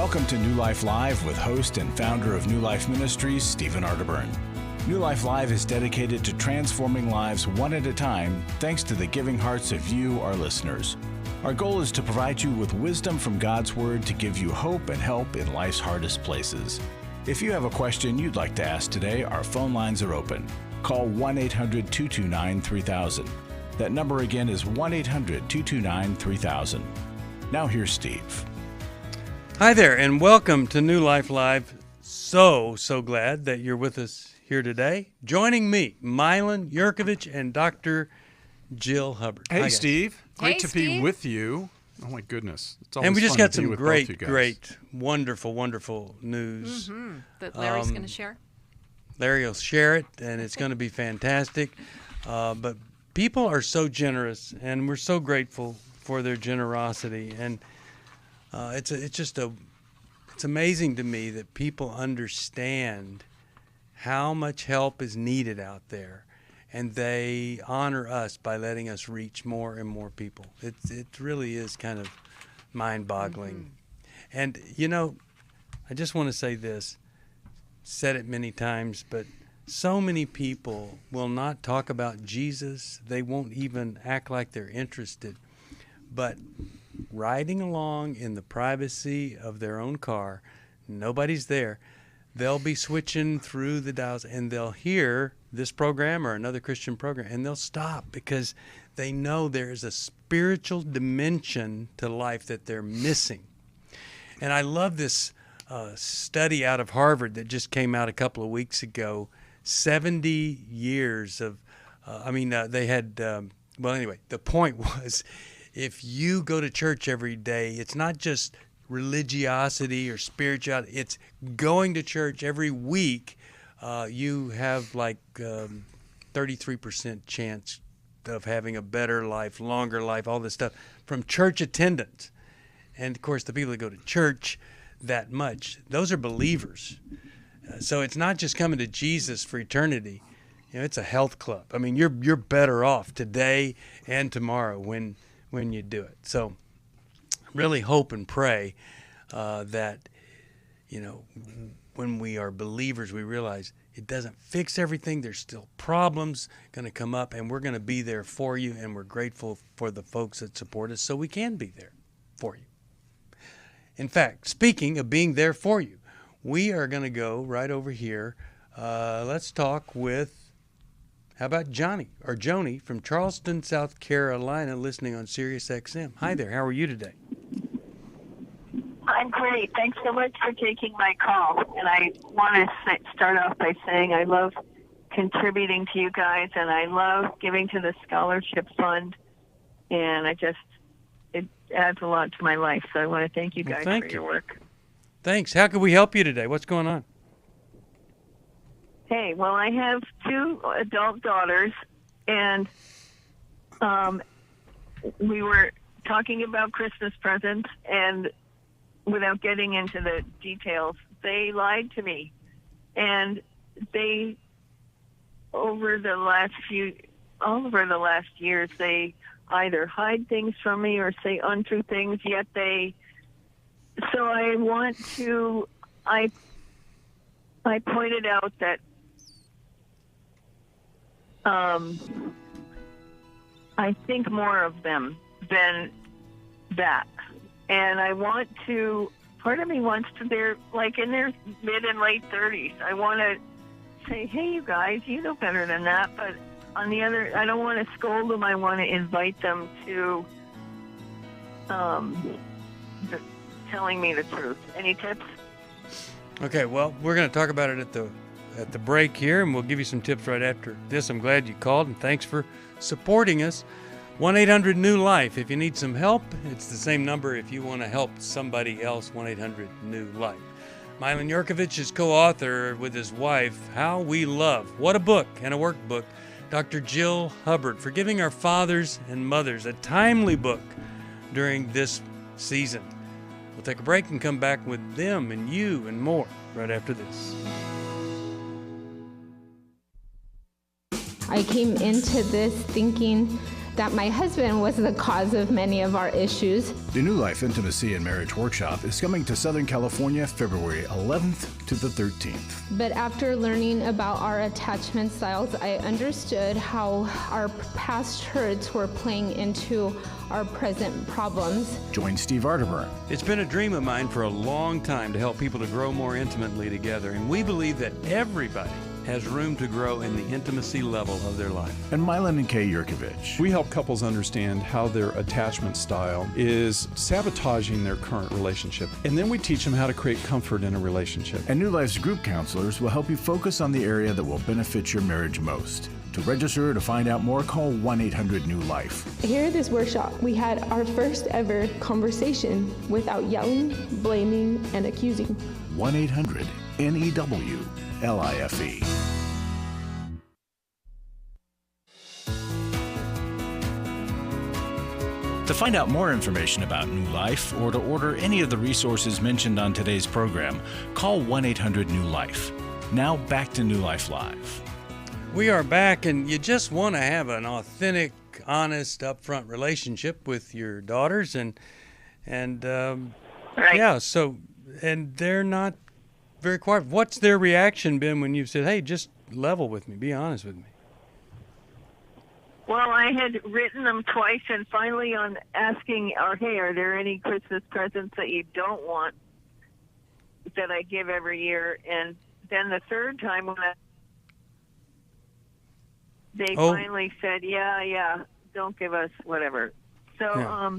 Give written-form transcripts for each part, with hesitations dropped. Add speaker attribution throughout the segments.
Speaker 1: Welcome to New Life Live with host and founder of New Life Ministries, Stephen Arterburn. New Life Live is dedicated to transforming lives one at a time, thanks to the giving hearts of you, our listeners. Our goal is to provide you with wisdom from God's Word to give you hope and help in life's hardest places. If you have a question you'd like to ask today, our phone lines are open. Call 1-800-229-3000. That number again is 1-800-229-3000. Now here's Steve.
Speaker 2: Hi there, and welcome to New Life Live. So glad that you're with us here today. Joining me, Milan Yurkovich and Dr. Jill Hubbard.
Speaker 3: Hey,
Speaker 2: Hi,
Speaker 3: Steve. Great to
Speaker 4: Steve.
Speaker 3: be with you. Oh, my goodness. It's always
Speaker 2: And we just
Speaker 3: fun
Speaker 2: got
Speaker 3: to be
Speaker 2: some
Speaker 3: with
Speaker 2: great,
Speaker 3: both you guys.
Speaker 2: wonderful news.
Speaker 4: That Larry's going to share.
Speaker 2: Larry will share it, and it's going to be fantastic. But people are so generous, and we're so grateful for their generosity. And it's amazing to me that people understand how much help is needed out there, and they honor us by letting us reach more and more people. It really is kind of mind-boggling. And, you know, I just want to say this, said it many times, but so many people will not talk about Jesus. They won't even act like they're interested. But riding along in the privacy of their own car, nobody's there, they'll be switching through the dials and they'll hear this program or another Christian program, and they'll stop because they know there's a spiritual dimension to life that they're missing. And I love this study out of Harvard that just came out a couple of weeks ago, 70 years of, they had, anyway, the point was, if you go to church every day, it's not just religiosity or spirituality, it's going to church every week. You have like 33% chance of having a better life, longer life, all this stuff from church attendance. And of course, the people that go to church that much, those are believers. So it's not just coming to Jesus for eternity. You know, it's a health club. I mean, you're better off today and tomorrow when you do it. So really hope and pray that, you know, when we are believers, we realize it doesn't fix everything. There's still problems going to come up, and we're going to be there for you, and we're grateful for the folks that support us so we can be there for you. In fact, speaking of being there for you, we are going to go right over here. Let's talk with, how about Joni from Charleston, South Carolina, listening on Sirius XM. Hi there. How are you today?
Speaker 5: I'm great. Thanks so much for taking my call. And I want to start off by saying I love contributing to you guys, and I love giving to the scholarship fund. And it adds a lot to my life. So I want to thank you guys for your work.
Speaker 2: Thanks. How can we help you today? What's going on?
Speaker 5: Hey, well, I have 2 adult daughters, and we were talking about Christmas presents, and without getting into the details, they lied to me. And they, over the last years, they either hide things from me or say untrue things, so I pointed out that I think more of them than that. And part of me wants to, they're like in their mid and late 30s. I want to say, hey, you guys, you know better than that. But on the other, I don't want to scold them. I want to invite them to telling me the truth. Any tips? Okay,
Speaker 2: well, we're going to talk about it at the break here, and we'll give you some tips right after this. I'm glad you called, and thanks for supporting us. 1-800-NEW-LIFE. If you need some help, it's the same number if you want to help somebody else, 1-800-NEW-LIFE. Milan Yurkovich is co-author with his wife, How We Love. What a book and a workbook. Dr. Jill Hubbard, Forgiving Our Fathers and Mothers, a timely book during this season. We'll take a break and come back with them and you and more right after this.
Speaker 6: I came into this thinking that my husband was the cause of many of our issues.
Speaker 1: The New Life Intimacy and Marriage Workshop is coming to Southern California February 11th to the 13th.
Speaker 6: But after learning about our attachment styles, I understood how our past hurts were playing into our present problems.
Speaker 1: Join Steve Arterburn.
Speaker 2: It's been a dream of mine for a long time to help people to grow more intimately together, and we believe that everybody has room to grow in the intimacy level of their life.
Speaker 1: And Mylan and Kay Yurkovich.
Speaker 3: We help couples understand how their attachment style is sabotaging their current relationship. And then we teach them how to create comfort in a relationship.
Speaker 1: And New Life's group counselors will help you focus on the area that will benefit your marriage most. To register or to find out more, call 1-800-NEW-LIFE.
Speaker 7: Here at this workshop, we had our first ever conversation without yelling, blaming, and accusing.
Speaker 1: 1-800-NEW-LIFE. To find out more information about New Life or to order any of the resources mentioned on today's program, call 1-800-NEW-LIFE. Now back to New Life Live.
Speaker 2: We are back, and you just want to have an authentic, honest, upfront relationship with your daughters, and
Speaker 5: Right.
Speaker 2: yeah. So, and they're not very quiet. What's their reaction been when you've said, "Hey, just level with me, be honest with me"?
Speaker 5: Well, I had written them twice, and finally on asking, hey, are there any Christmas presents that you don't want that I give every year? And then the third time when they finally said, yeah, don't give us whatever. So
Speaker 2: Yeah.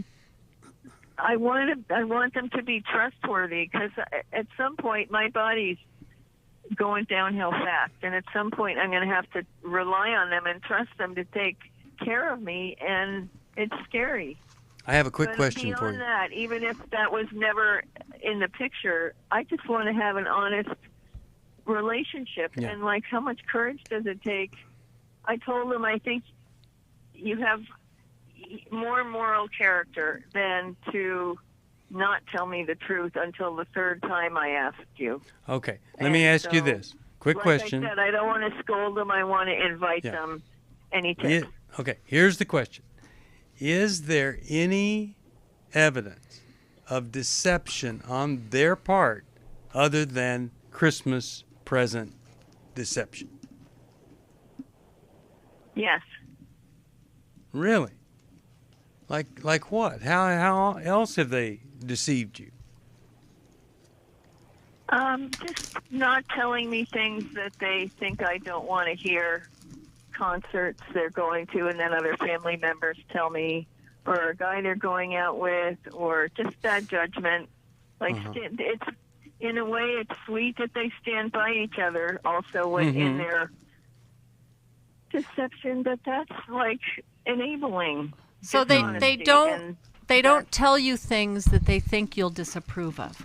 Speaker 5: I want them to be trustworthy, because at some point my body's going downhill fast, and at some point I'm going to have to rely on them and trust them to take care of me, and it's scary.
Speaker 2: I have a quick
Speaker 5: But
Speaker 2: question for
Speaker 5: beyond
Speaker 2: you.
Speaker 5: that, even if that was never in the picture, I just want to have an honest relationship.
Speaker 2: Yeah.
Speaker 5: And like, how much courage does it take? I told them, I think you have more moral character than to not tell me the truth until the third time I asked you.
Speaker 2: Okay, let me ask you
Speaker 5: so,
Speaker 2: this. Quick
Speaker 5: Like
Speaker 2: question.
Speaker 5: I said, I don't want to scold them. I want to invite
Speaker 2: Yeah.
Speaker 5: them. Any tips?
Speaker 2: Yeah, okay, here's the question. Is there any evidence of deception on their part other than Christmas present deception?
Speaker 5: Yes.
Speaker 2: Really? Like what? How else have they deceived you?
Speaker 5: Just not telling me things that they think I don't want to hear. Concerts they're going to, and then other family members tell me, or a guy they're going out with, or just bad judgment. Like, it's in a way, it's sweet that they stand by each other also when in their deception, but that's like enabling.
Speaker 4: So they
Speaker 5: dishonesty,
Speaker 4: don't
Speaker 5: and
Speaker 4: they don't tell you things that they think you'll disapprove of,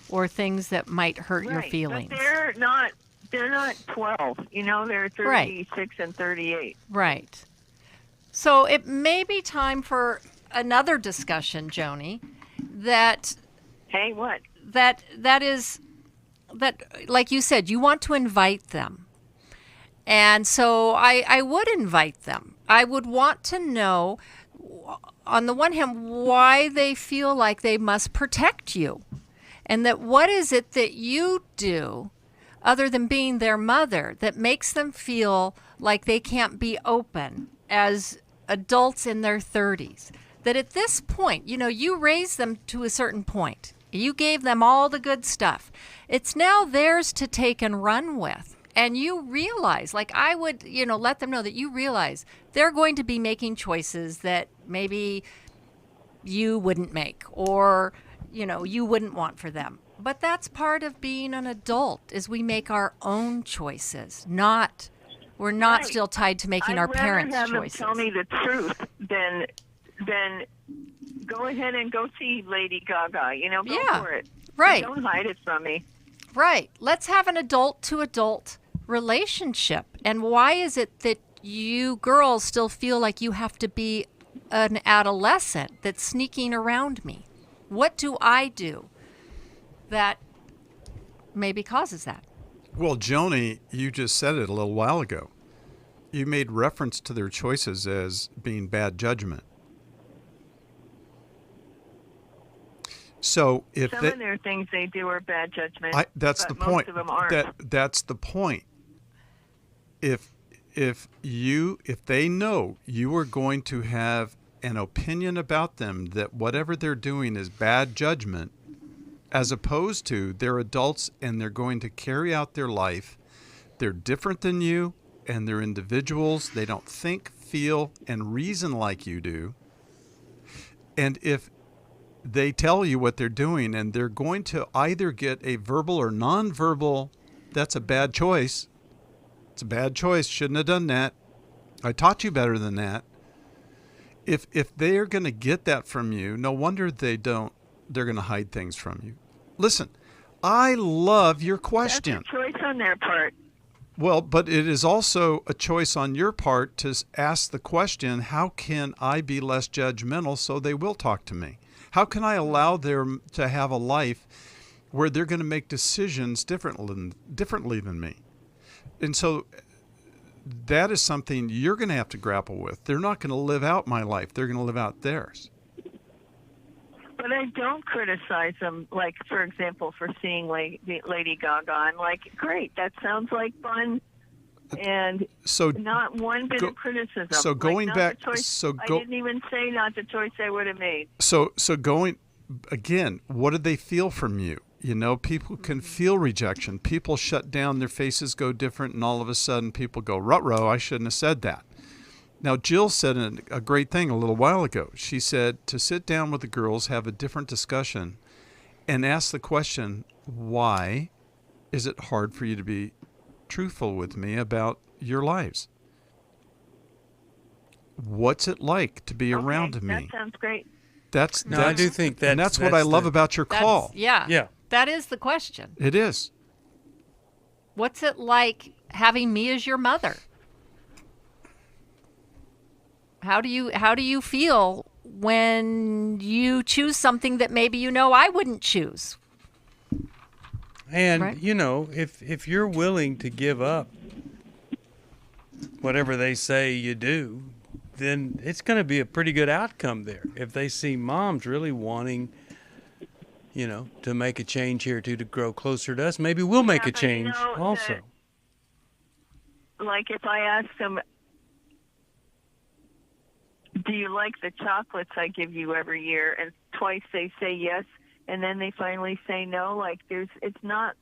Speaker 4: or things that might hurt your
Speaker 5: right,
Speaker 4: feelings.
Speaker 5: But they're not 12, they're 36 and 38.
Speaker 4: Right. So it may be time for another discussion, Joni, that
Speaker 5: Hey, what?
Speaker 4: that like you said, you want to invite them. And so I would invite them. I would want to know, on the one hand, why they feel like they must protect you. And that what is it that you do, other than being their mother, that makes them feel like they can't be open as adults in their 30s? That at this point, you raised them to a certain point. You gave them all the good stuff. It's now theirs to take and run with. And you realize, like I would, let them know that you realize they're going to be making choices that maybe you wouldn't make, or, you wouldn't want for them. But that's part of being an adult, is we make our own choices. We're not
Speaker 5: Right.
Speaker 4: still tied to making our parents'
Speaker 5: I'd rather have
Speaker 4: choices.
Speaker 5: them tell me the truth than go ahead and go see Lady Gaga. Go
Speaker 4: Yeah,
Speaker 5: for it.
Speaker 4: right.
Speaker 5: Don't hide it from me.
Speaker 4: Right. Let's have an adult-to-adult relationship. And why is it that you girls still feel like you have to be an adolescent that's sneaking around me? What do I do that maybe causes that?
Speaker 3: Well, Joni, you just said it a little while ago. you made reference to their choices as being bad judgment. So if
Speaker 5: Some of their things they do are bad judgment.
Speaker 3: that's
Speaker 5: but
Speaker 3: the point.
Speaker 5: Most of them aren't.
Speaker 3: That's the point. If they know you are going to have an opinion about them that whatever they're doing is bad judgment, as opposed to they're adults and they're going to carry out their life, they're different than you and they're individuals. They don't think, feel, and reason like you do. And if they tell you what they're doing and they're going to either get a verbal or nonverbal, that's a bad choice. It's a bad choice. Shouldn't have done that. I taught you better than that. If they're going to get that from you, no wonder they're going to hide things from you. Listen, I love your question.
Speaker 5: That's a choice on their part.
Speaker 3: Well, but it is also a choice on your part to ask the question, how can I be less judgmental so they will talk to me? How can I allow them to have a life where they're going to make decisions differently than me? And so that is something you're going to have to grapple with. They're not going to live out my life. They're going to live out theirs.
Speaker 5: But I don't criticize them, like, for example, for seeing Lady Gaga. I'm like, great, that sounds like fun. And
Speaker 3: so
Speaker 5: not one bit of criticism.
Speaker 3: So going back,
Speaker 5: I didn't even say not the choice I would have made.
Speaker 3: So going again, what did they feel from you? You know, people can feel rejection. People shut down, their faces go different, and all of a sudden people go, ruh-roh, I shouldn't have said that. Now, Jill said a great thing a little while ago. She said to sit down with the girls, have a different discussion, and ask the question, why is it hard for you to be truthful with me about your lives? What's it like to be around me?
Speaker 5: That sounds great.
Speaker 2: I do think that,
Speaker 3: and that's what I love about your call.
Speaker 4: Yeah. That is the question.
Speaker 3: It is.
Speaker 4: What's it like having me as your mother? How do you feel when you choose something that maybe you know I wouldn't choose?
Speaker 2: And,
Speaker 4: right?
Speaker 2: you know, if you're willing to give up whatever they say you do, then it's going to be a pretty good outcome there. If they see mom's really wanting, you know, to make a change here to grow closer to us, maybe we'll make a change also.
Speaker 5: Like if I ask them, do you like the chocolates I give you every year? And twice they say yes, and then they finally say no. Like it's not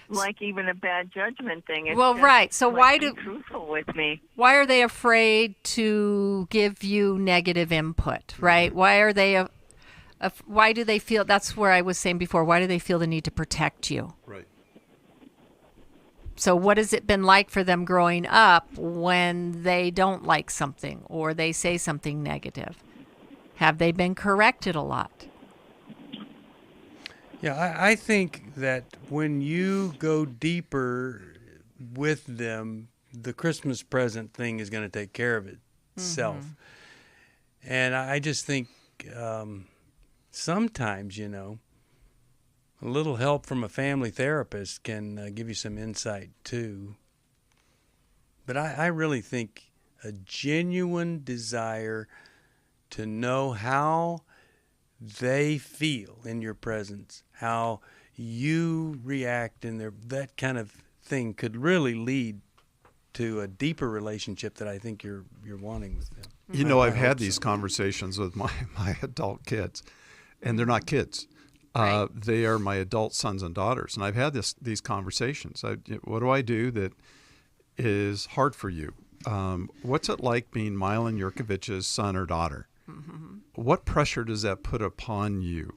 Speaker 5: like even a bad judgment thing. It's
Speaker 4: well, right. So
Speaker 5: like be truthful with me.
Speaker 4: Why are they afraid to give you negative input? Right? Why are they? Why do they feel? That's where I was saying before. Why do they feel the need to protect you?
Speaker 3: Right.
Speaker 4: So what has it been like for them growing up when they don't like something or they say something negative? Have they been corrected a lot?
Speaker 2: Yeah, I think that when you go deeper with them, the Christmas present thing is going to take care of itself. Mm-hmm. And I just think sometimes, you know, a little help from a family therapist can give you some insight too. But I really think a genuine desire to know how they feel in your presence, how you react in that kind of thing could really lead to a deeper relationship that I think you're wanting with them.
Speaker 3: You know, I've had these conversations with my adult kids, and they're not kids. Right. They are my adult sons and daughters, and I've had these conversations. What do I do that is hard for you? What's it like being Milan Yurkovich's son or daughter? Mm-hmm. What pressure does that put upon you?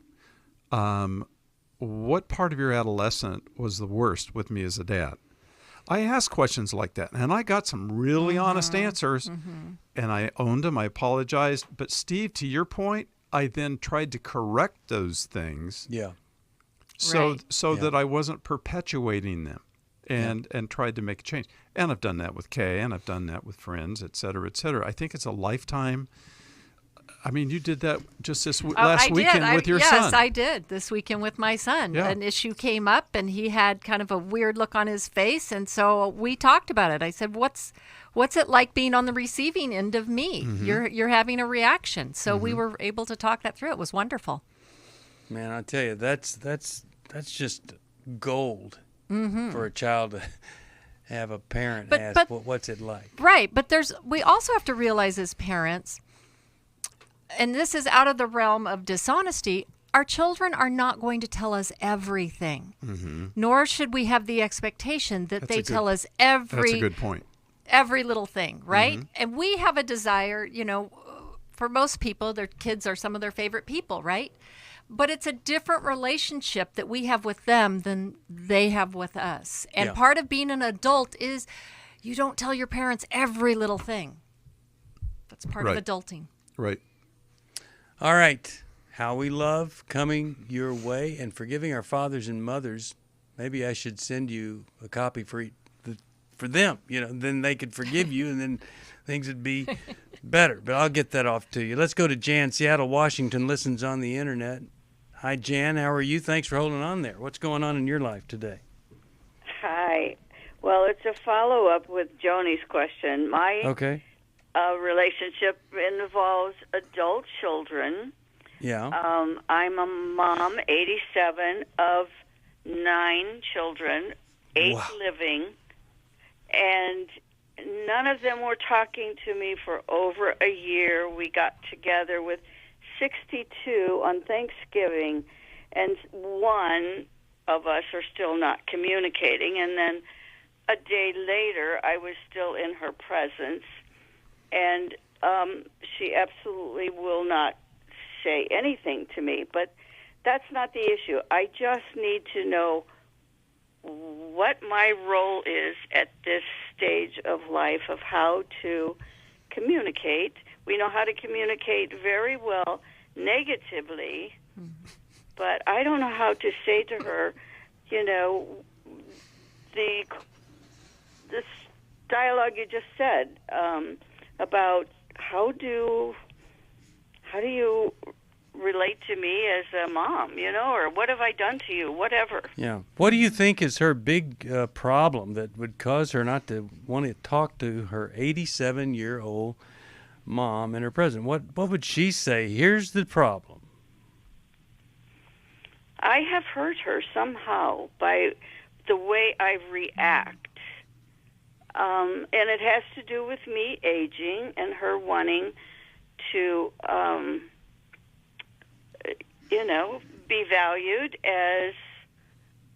Speaker 3: What part of your adolescence was the worst with me as a dad? I asked questions like that, and I got some really honest answers, and I owned them. I apologized. But Steve, to your point, I then tried to correct those things.
Speaker 2: Yeah.
Speaker 3: So that I wasn't perpetuating them and tried to make a change. And I've done that with Kay, and I've done that with friends, et cetera, et cetera. I think it's a lifetime I mean, you did that just this
Speaker 4: Oh,
Speaker 3: last
Speaker 4: I
Speaker 3: weekend
Speaker 4: did.
Speaker 3: with your
Speaker 4: yes,
Speaker 3: son.
Speaker 4: I did this weekend with my son.
Speaker 3: Yeah.
Speaker 4: An issue came up, and he had kind of a weird look on his face, and so we talked about it. I said, "What's it like being on the receiving end of me? You're having a reaction." So we were able to talk that through. It was wonderful.
Speaker 2: Man, I tell you, that's just gold for a child to have a parent ask, "What's it like?"
Speaker 4: Right, but we also have to realize as parents, and this is out of the realm of dishonesty, our children are not going to tell us everything. Nor should we have the expectation that they tell us
Speaker 3: That's a good point.
Speaker 4: every little thing, right? And we have a desire, for most people, their kids are some of their favorite people, right? But it's a different relationship that we have with them than they have with us. And
Speaker 2: Yeah.
Speaker 4: part of being an adult is you don't tell your parents every little thing. That's part
Speaker 3: Right.
Speaker 4: of adulting.
Speaker 3: Right.
Speaker 2: All right. How we love coming your way and forgiving our fathers and mothers. Maybe I should send you a copy for them. Then they could forgive you, and then things would be better. But I'll get that off to you. Let's go to Jan, Seattle, Washington, listens on the internet. Hi, Jan. How are you? Thanks for holding on there. What's going on in your life today?
Speaker 8: Hi. Well, it's a follow-up with Joni's question. My
Speaker 2: Okay.
Speaker 8: relationship involves adult children.
Speaker 2: Yeah.
Speaker 8: I'm a mom, 87, of 9 children, 8
Speaker 2: Wow.
Speaker 8: living, and none of them were talking to me for over a year. We got together with 62 on Thanksgiving, and one of us are still not communicating. And then a day later, I was still in her presence, and she absolutely will not say anything to me. But that's not the issue. I just need to know what my role is at this stage of life of how to communicate. We know how to communicate very well negatively, but I don't know how to say to her, this dialogue you just said about how do you relate to me as a mom, or what have I done to you, whatever.
Speaker 2: Yeah. What do you think is her big problem that would cause her not to want to talk to her 87-year-old mom in her presence? What would she say? Here's the problem.
Speaker 8: I have hurt her somehow by the way I react. And it has to do with me aging and her wanting to, be valued as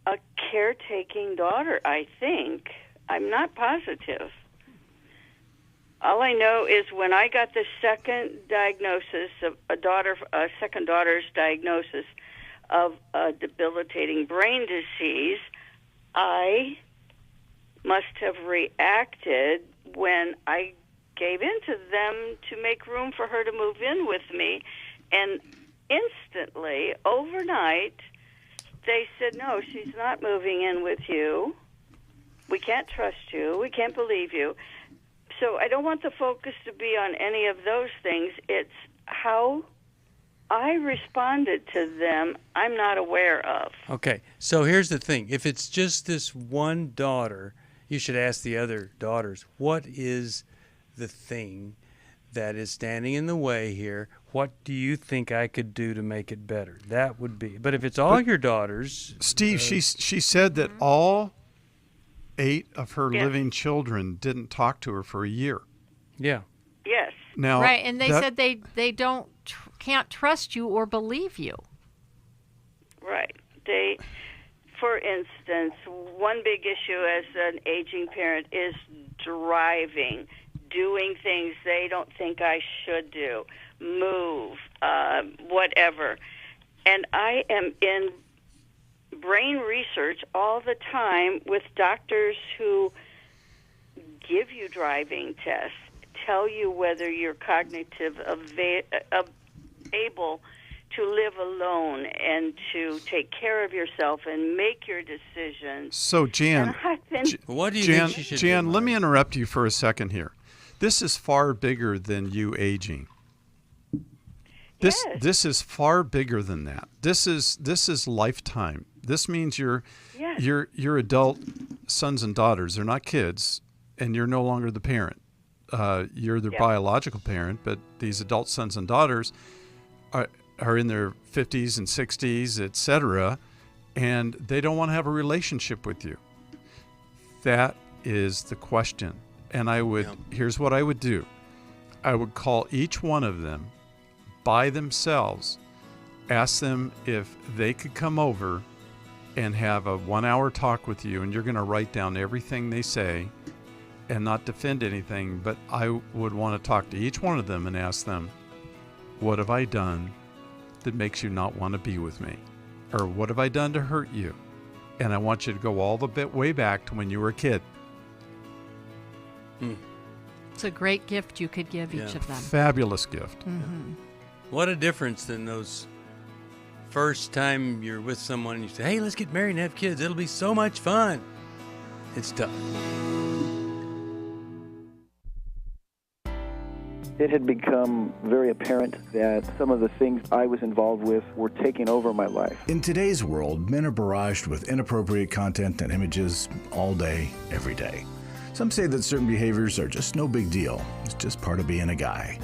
Speaker 8: a caretaking daughter, I think. I'm not positive. All I know is when I got the second diagnosis of second daughter's diagnosis of a debilitating brain disease, I must have reacted when I gave in to them to make room for her to move in with me. And instantly, overnight, they said, no, she's not moving in with you. We can't trust you. We can't believe you. So I don't want the focus to be on any of those things. It's how I responded to them I'm not aware of.
Speaker 2: Okay, so here's the thing. If it's just this one daughter, you should ask the other daughters, what is the thing that is standing in the way here? What do you think I could do to make it better? That would be. But if it's all your daughters...
Speaker 3: Steve, she said that all 8 of her
Speaker 8: Yes.
Speaker 3: living children didn't talk to her for a year.
Speaker 2: Yeah.
Speaker 8: Yes.
Speaker 3: Now,
Speaker 4: Right, and they
Speaker 3: that-
Speaker 4: said they can't trust you or believe you.
Speaker 8: Right. For instance, one big issue as an aging parent is driving, doing things they don't think I should do, move, whatever. And I am in brain research all the time with doctors who give you driving tests, tell you whether you're cognitive able to live alone and to take care of yourself and make your decisions.
Speaker 3: So, Jan,
Speaker 8: And I've been,
Speaker 2: What do you
Speaker 3: Jan,
Speaker 2: think she should
Speaker 3: Jan,
Speaker 2: do?
Speaker 3: let me
Speaker 2: Mike?
Speaker 3: interrupt you for a second here. This is far bigger than you aging.
Speaker 8: Yes.
Speaker 3: This is far bigger than that. This is lifetime. This means you're adult sons and daughters. They're not kids, and you're no longer the parent. You're their biological parent, but these adult sons and daughters are in their 50s and 60s, etc., and they don't want to have a relationship with you. That is the question. And here's what I would do. I would call each one of them by themselves, ask them if they could come over and have a 1-hour talk with you, and you're going to write down everything they say and not defend anything, but I would want to talk to each one of them and ask them, what have I done that makes you not want to be with me? Or what have I done to hurt you? And I want you to go all the way back to when you were a kid.
Speaker 4: It's a great gift you could give each of them.
Speaker 3: Fabulous gift.
Speaker 4: Mm-hmm.
Speaker 2: What a difference in those first time you're with someone and you say, hey, let's get married and have kids. It'll be so much fun. It's tough.
Speaker 9: It had become very apparent that some of the things I was involved with were taking over my life.
Speaker 1: In today's world, men are barraged with inappropriate content and images all day, every day. Some say that certain behaviors are just no big deal. It's just part of being a guy.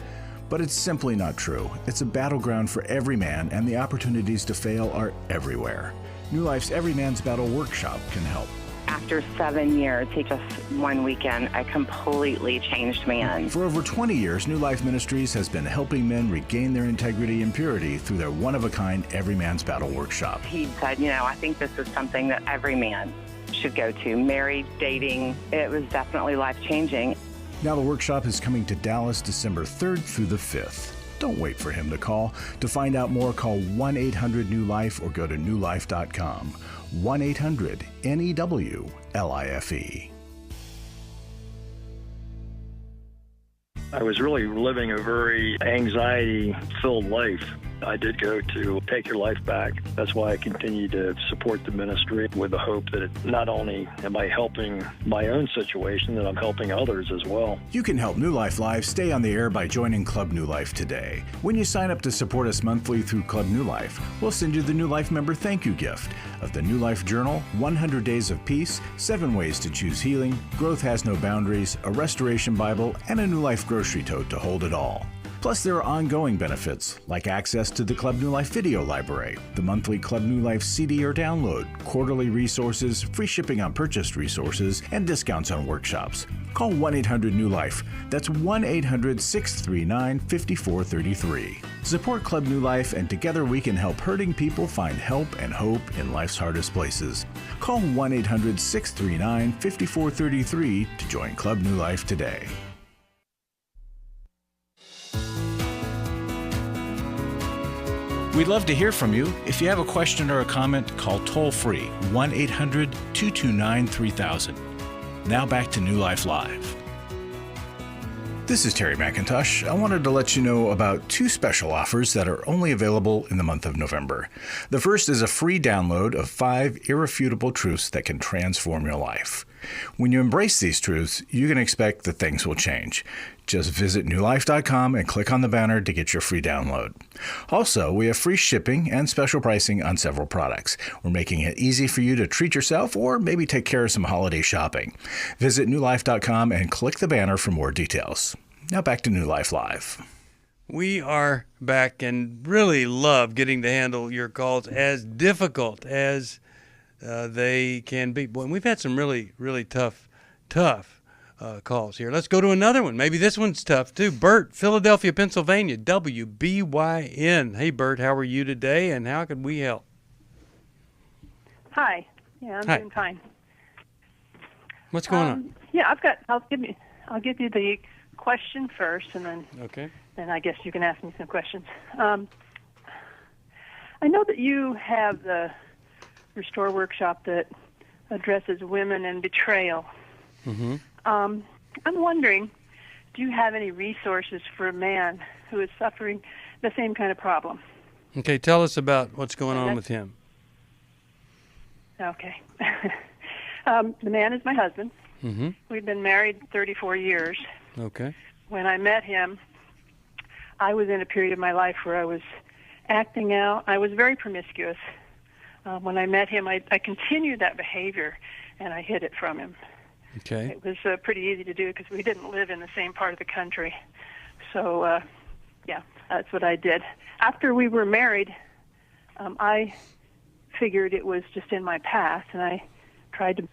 Speaker 1: But it's simply not true. It's a battleground for every man, and the opportunities to fail are everywhere. New Life's Every Man's Battle Workshop can help.
Speaker 10: After 7 years, just one weekend, I completely changed man.
Speaker 1: For over 20 years, New Life Ministries has been helping men regain their integrity and purity through their one-of-a-kind Every Man's Battle Workshop.
Speaker 10: He said, I think this is something that every man should go to. Married, dating, it was definitely life-changing.
Speaker 1: Now the workshop is coming to Dallas December 3rd through the 5th. Don't wait for him to call. To find out more, call 1-800-NEW-LIFE or go to newlife.com. 1-800-NEW-LIFE.
Speaker 11: I was really living a very anxiety-filled life. I did go to Take Your Life Back. That's why I continue to support the ministry with the hope that not only am I helping my own situation, that I'm helping others as well.
Speaker 1: You can help New Life Live stay on the air by joining Club New Life today. When you sign up to support us monthly through Club New Life, we'll send you the New Life member thank you gift of the New Life Journal, 100 Days of Peace, 7 Ways to Choose Healing, Growth Has No Boundaries, a Restoration Bible, and a New Life grocery tote to hold it all. Plus, there are ongoing benefits, like access to the Club New Life video library, the monthly Club New Life CD or download, quarterly resources, free shipping on purchased resources, and discounts on workshops. Call 1-800-NEW-LIFE. That's 1-800-639-5433. Support Club New Life, and together we can help hurting people find help and hope in life's hardest places. Call 1-800-639-5433 to join Club New Life today. We'd love to hear from you. If you have a question or a comment, call toll-free 1-800-229-3000. Now back to New Life Live. This is Terry McIntosh. I wanted to let you know about 2 special offers that are only available in the month of November. The first is a free download of 5 irrefutable truths that can transform your life. When you embrace these truths, you can expect that things will change. Just visit newlife.com and click on the banner to get your free download. Also, we have free shipping and special pricing on several products. We're making it easy for you to treat yourself or maybe take care of some holiday shopping. Visit newlife.com and click the banner for more details. Now back to New Life Live.
Speaker 2: We are back and really love getting to handle your calls, as difficult as they can be. Boy, we've had some really, really tough calls here. Let's go to another one. Maybe this one's tough too. Bert, Philadelphia, Pennsylvania, WBYN. Hey, Bert, how are you today, and how can we help?
Speaker 12: Hi. Yeah, I'm doing fine.
Speaker 2: What's going on?
Speaker 12: Yeah, I'll give you the question first, and then then I guess you can ask me some questions. I know that you have the Restore workshop that addresses women and betrayal.
Speaker 2: Mm-hmm.
Speaker 12: I'm wondering, do you have any resources for a man who is suffering the same kind of problem?
Speaker 2: Okay, tell us about what's going on with him.
Speaker 12: Okay. The man is my husband.
Speaker 2: Mm-hmm.
Speaker 12: We've been married 34 years.
Speaker 2: Okay.
Speaker 12: When I met him, I was in a period of my life where I was acting out. I was very promiscuous. When I met him, I continued that behavior, and I hid it from him.
Speaker 2: Okay.
Speaker 12: It was pretty easy to do because we didn't live in the same part of the country. So, yeah, that's what I did. After we were married, I figured it was just in my past, and I tried to.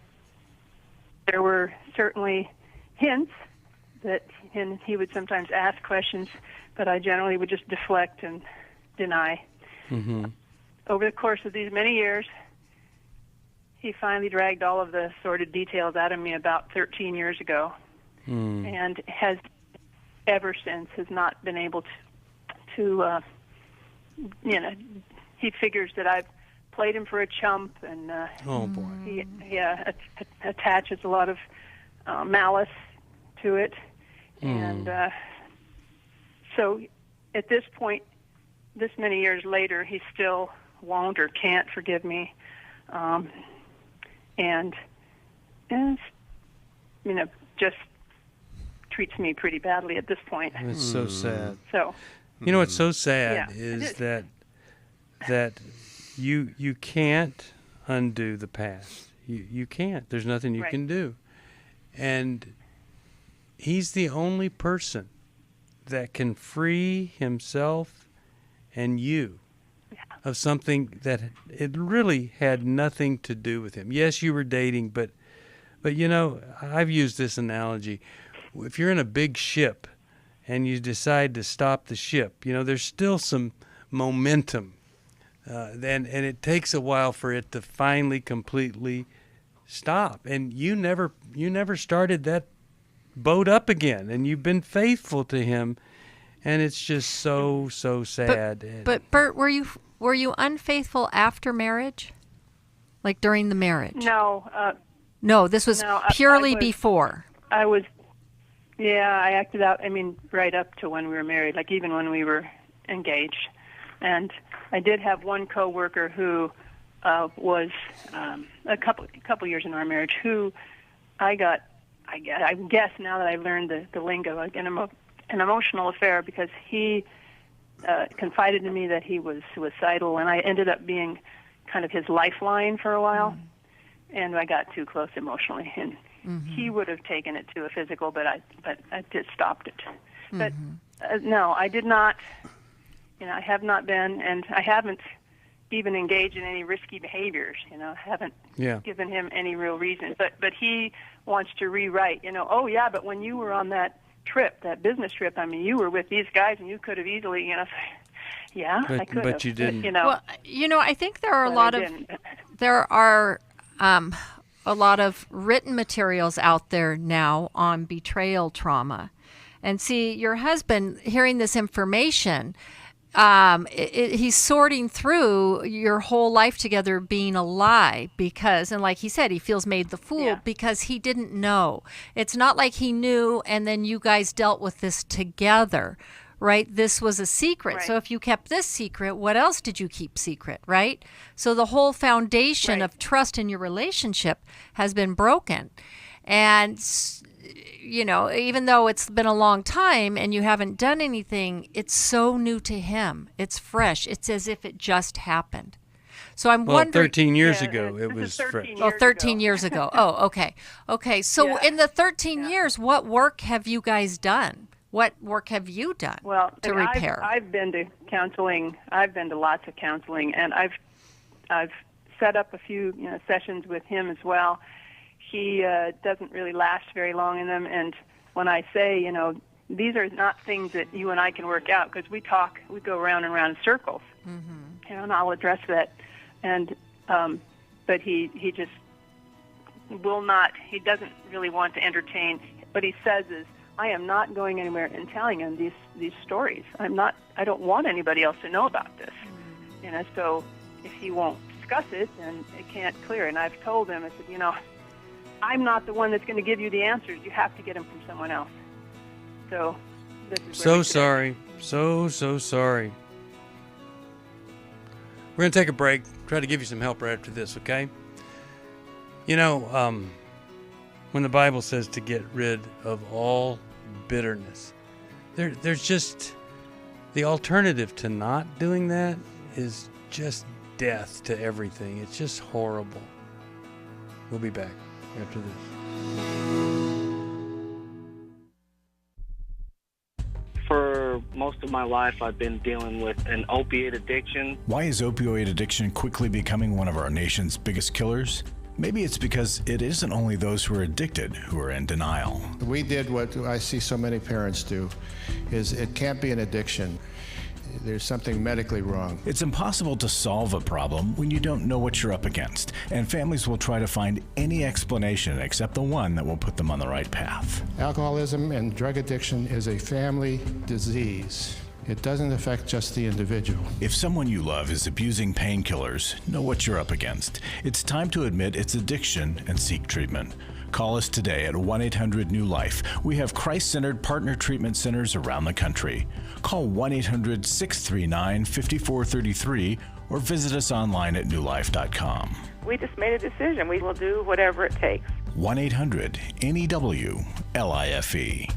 Speaker 12: There were certainly hints that he would sometimes ask questions, but I generally would just deflect and deny.
Speaker 2: Mm-hmm.
Speaker 12: Over the course of these many years, he finally dragged all of the sordid details out of me about 13 years ago, and has ever since has not been able to he figures that I've played him for a chump, and
Speaker 2: oh boy,
Speaker 12: he attaches a lot of malice to it, and so at this point, this many years later, he still won't or can't forgive me, and just treats me pretty badly at this point.
Speaker 2: It's so sad.
Speaker 12: So,
Speaker 2: what's so sad
Speaker 12: Yeah,
Speaker 2: is that you can't undo the past. You can't. There's nothing you can do. And he's the only person that can free himself and you of something that it really had nothing to do with him. Yes, you were dating, but I've used this analogy. If you're in a big ship and you decide to stop the ship, there's still some momentum. And it takes a while for it to finally completely stop. And you never started that boat up again, and you've been faithful to him, and it's just so sad.
Speaker 4: But Bert, were you unfaithful after marriage? Like during the marriage?
Speaker 12: No.
Speaker 4: No, this was purely before.
Speaker 12: I acted out, right up to when we were married, like even when we were engaged. And I did have one coworker who was a couple years in our marriage who I guess now that I've learned the lingo, an emotional affair, because he confided to me that he was suicidal, and I ended up being kind of his lifeline for a while, and I got too close emotionally, and he would have taken it to a physical, but I just stopped it. But no, I did not. I have not been, and I haven't even engaged in any risky behaviors. I haven't given him any real reason. But he wants to rewrite. Oh yeah, but when you were on that trip, that business trip, you were with these guys, and you could have easily, yeah, I could have.
Speaker 2: But you didn't.
Speaker 4: Well, I think there are a lot of written materials out there now on betrayal trauma, and see your husband hearing this information. He's sorting through your whole life together being a lie because, and like he said, he feels made the fool because he didn't know. It's not like he knew and then you guys dealt with this together, right? This was a secret. Right. So if you kept this secret, what else did you keep secret, right? So the whole foundation of trust in your relationship has been broken. And even though it's been a long time and you haven't done anything, it's so new to him. It's fresh. It's as if it just happened. So I'm wondering.
Speaker 2: 13 years ago, it was fresh.
Speaker 4: 13 years ago. Oh, okay. Okay. So in the 13 years, what work have you guys done? What work have you done to repair?
Speaker 12: I've been to counseling. I've been to lots of counseling, and I've set up a few sessions with him as well. He doesn't really last very long in them, and when I say, these are not things that you and I can work out, because we go round and round in circles, and I'll address that, and but he just will not. He doesn't really want to entertain. What he says is, I am not going anywhere and telling him these stories. I don't want anybody else to know about this, So if he won't discuss it, then it can't clear. And I've told him, I said, I'm not the one that's going to give you the answers. You have to get them from someone else. So this is
Speaker 2: so sorry. So sorry. We're going to take a break. Try to give you some help right after this, okay? When the Bible says to get rid of all bitterness, there's just The alternative to not doing that is just death to everything. It's just horrible. We'll be back after this.
Speaker 13: For most of my life, I've been dealing with an opiate addiction.
Speaker 1: Why is opioid addiction quickly becoming one of our nation's biggest killers? Maybe it's because it isn't only those who are addicted who are in denial.
Speaker 14: We did what I see so many parents do, is it can't be an addiction. There's something medically wrong.
Speaker 1: It's impossible to solve a problem when you don't know what you're up against, and families will try to find any explanation except the one that will put them on the right path.
Speaker 14: Alcoholism and drug addiction is a family disease. It doesn't affect just the individual.
Speaker 1: If someone you love is abusing painkillers, know what you're up against. It's time to admit it's addiction and seek treatment. Call us today at 1-800-NEW-LIFE. We have Christ-centered partner treatment centers around the country. Call 1-800-639-5433 or visit us online at newlife.com.
Speaker 15: We just made a decision. We will do whatever it takes.
Speaker 1: 1-800-NEW-LIFE.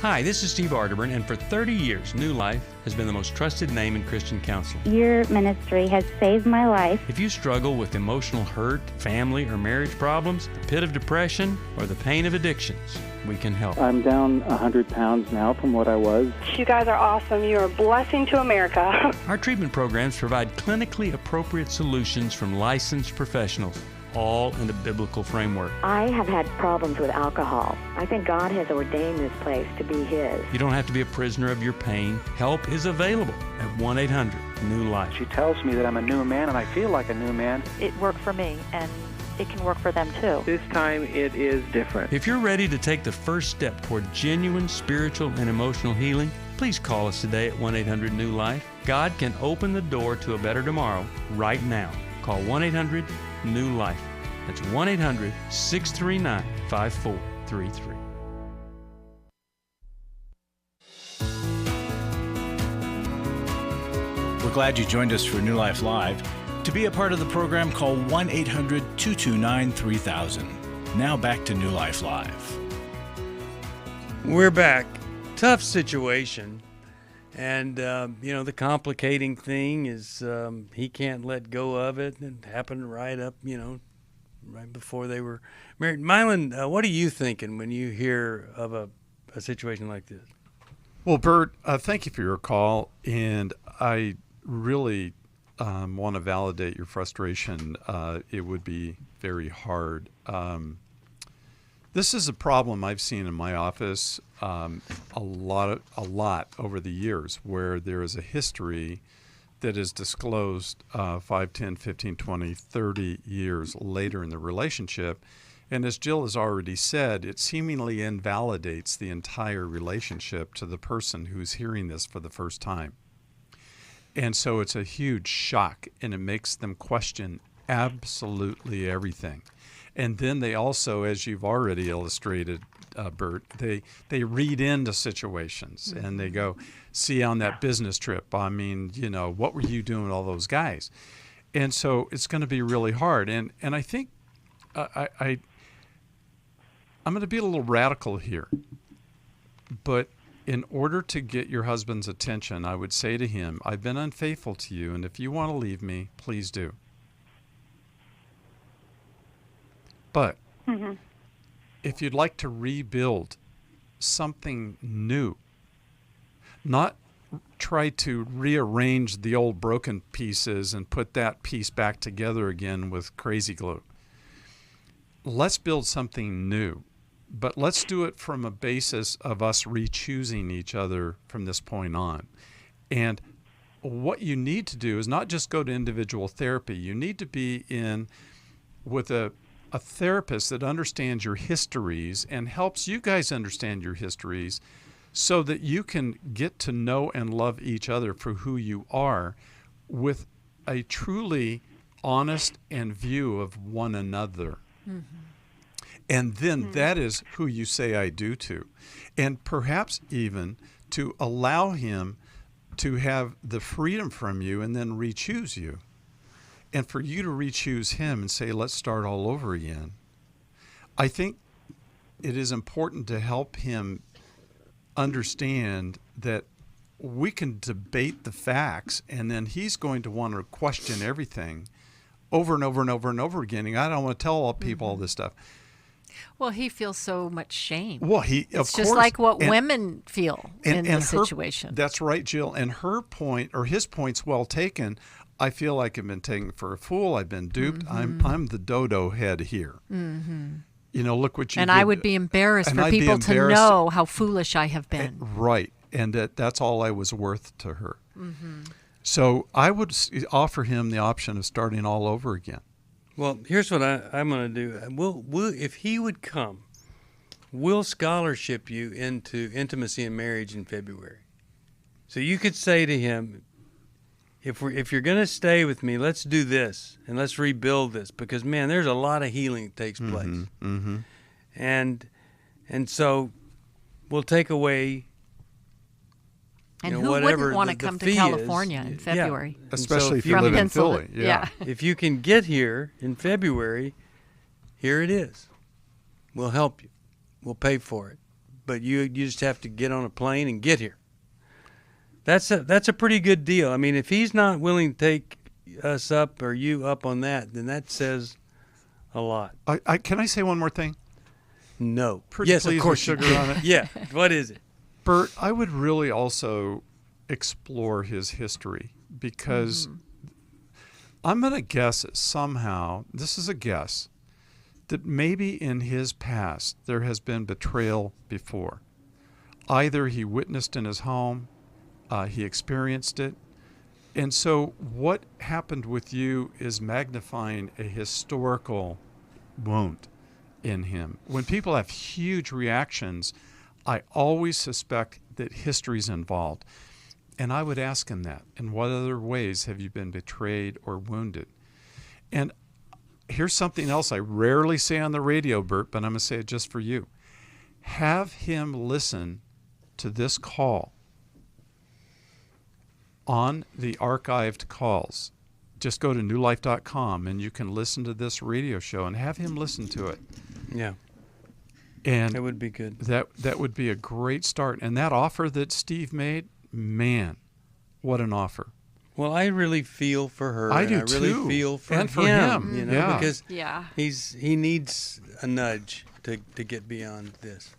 Speaker 2: Hi, this is Steve Arterburn, and for 30 years, New Life has been the most trusted name in Christian counseling.
Speaker 16: Your ministry has saved my life.
Speaker 2: If you struggle with emotional hurt, family or marriage problems, the pit of depression, or the pain of addictions, we can help.
Speaker 17: I'm down 100 pounds now from what I was.
Speaker 18: You guys are awesome. You're a blessing to America.
Speaker 2: Our treatment programs provide clinically appropriate solutions from licensed professionals, all in a biblical framework.
Speaker 19: I have had problems with alcohol. I think God has ordained this place to be His.
Speaker 2: You don't have to be a prisoner of your pain. Help is available at 1-800-NEW-LIFE.
Speaker 17: She tells me that I'm a new man, and I feel like a new man.
Speaker 20: It worked for me, and it can work for them too.
Speaker 17: This time it is different.
Speaker 2: If you're ready to take the first step toward genuine spiritual and emotional healing, please call us today at 1-800-NEW-LIFE. God can open the door to a better tomorrow right now. Call 1-800-NEW-LIFE. That's 1-800-639-5433.
Speaker 1: We're glad you joined us for New Life Live. To be a part of the program, call 1-800-229-3000. Now back to New Life Live.
Speaker 2: We're back. Tough situation. And, the complicating thing is he can't let go of it. It happened right up, right before they were married. Mylan, what are you thinking when you hear of a situation like this?
Speaker 3: Well, Bert, thank you for your call. And I really want to validate your frustration. It would be very hard. This is a problem I've seen in my office a lot over the years, where there is a history that is disclosed 5, 10, 15, 20, 30 years later in the relationship. And as Jill has already said, it seemingly invalidates the entire relationship to the person who's hearing this for the first time. And so it's a huge shock, and it makes them question absolutely everything. And then they also, as you've already illustrated, Bert, they read into situations, and they go, see, on that business trip, I mean, what were you doing with all those guys? And so it's going to be really hard. And I think I'm going to be a little radical here, but in order to get your husband's attention, I would say to him, I've been unfaithful to you, and if you want to leave me, please do. But if you'd like to rebuild something new, not try to rearrange the old broken pieces and put that piece back together again with crazy glue. Let's build something new, but let's do it from a basis of us re-choosing each other from this point on. And what you need to do is not just go to individual therapy. You need to be in with a therapist that understands your histories and helps you guys understand your histories, so that you can get to know and love each other for who you are, with a truly honest and view of one another. Mm-hmm. And then that is who you say I do to. And perhaps even to allow him to have the freedom from you and then re-choose you. And for you to re-choose him and say, let's start all over again. I think it is important to help him understand that we can debate the facts, and then he's going to want to question everything over and over and over and over again. And I don't want to tell all people all this stuff.
Speaker 4: Well, he feels so much shame.
Speaker 3: Well,
Speaker 4: it's
Speaker 3: of
Speaker 4: just
Speaker 3: course,
Speaker 4: like what women feel in the situation.
Speaker 3: That's right, Jill. And her point, or his point's well taken. I feel like I've been taken for a fool. I've been duped. I'm the dodo head here. You know, look what you
Speaker 4: and
Speaker 3: did.
Speaker 4: I would be embarrassed for people to know how foolish I have been.
Speaker 3: Right. And that's all I was worth to her. So I would offer him the option of starting all over again.
Speaker 2: Well, here's what I'm going to do. We'll, if he would come, we'll scholarship you into intimacy and marriage in February. So you could say to him, if you're going to stay with me, let's do this and let's rebuild this, because man, there's a lot of healing that takes place. And so we'll take away.
Speaker 4: And who wouldn't want to come to California in February?
Speaker 3: Yeah. Especially if you live in Philly.
Speaker 4: Yeah.
Speaker 2: If you can get here in February, here it is. We'll help you. We'll pay for it. But you just have to get on a plane and get here. That's a pretty good deal. I mean, if he's not willing to take us up or you up on that, then that says a lot.
Speaker 3: Can I say one more thing?
Speaker 2: No.
Speaker 3: Pretty
Speaker 2: yes,
Speaker 3: please
Speaker 2: of course.
Speaker 3: with sugar on it.
Speaker 2: Yeah. What is it?
Speaker 3: Bert, I would really also explore his history, because I'm going to guess that somehow, this is a guess, that maybe in his past there has been betrayal before. Either he witnessed in his home, he experienced it, and so what happened with you is magnifying a historical wound in him. When people have huge reactions, I always suspect that history's involved. And I would ask him that. In what other ways have you been betrayed or wounded? And here's something else I rarely say on the radio, Bert, but I'm going to say it just for you. Have him listen to this call on the archived calls. Just go to newlife.com and you can listen to this radio show and have him listen to it.
Speaker 2: Yeah.
Speaker 3: And
Speaker 2: that would be good.
Speaker 3: That would be a great start. And that offer that Steve made, man, what an offer.
Speaker 2: Well, I really feel for her.
Speaker 3: I do
Speaker 2: I really
Speaker 3: too.
Speaker 2: feel for
Speaker 3: and for
Speaker 2: him. You know,
Speaker 3: yeah.
Speaker 2: because he needs a nudge to get beyond this.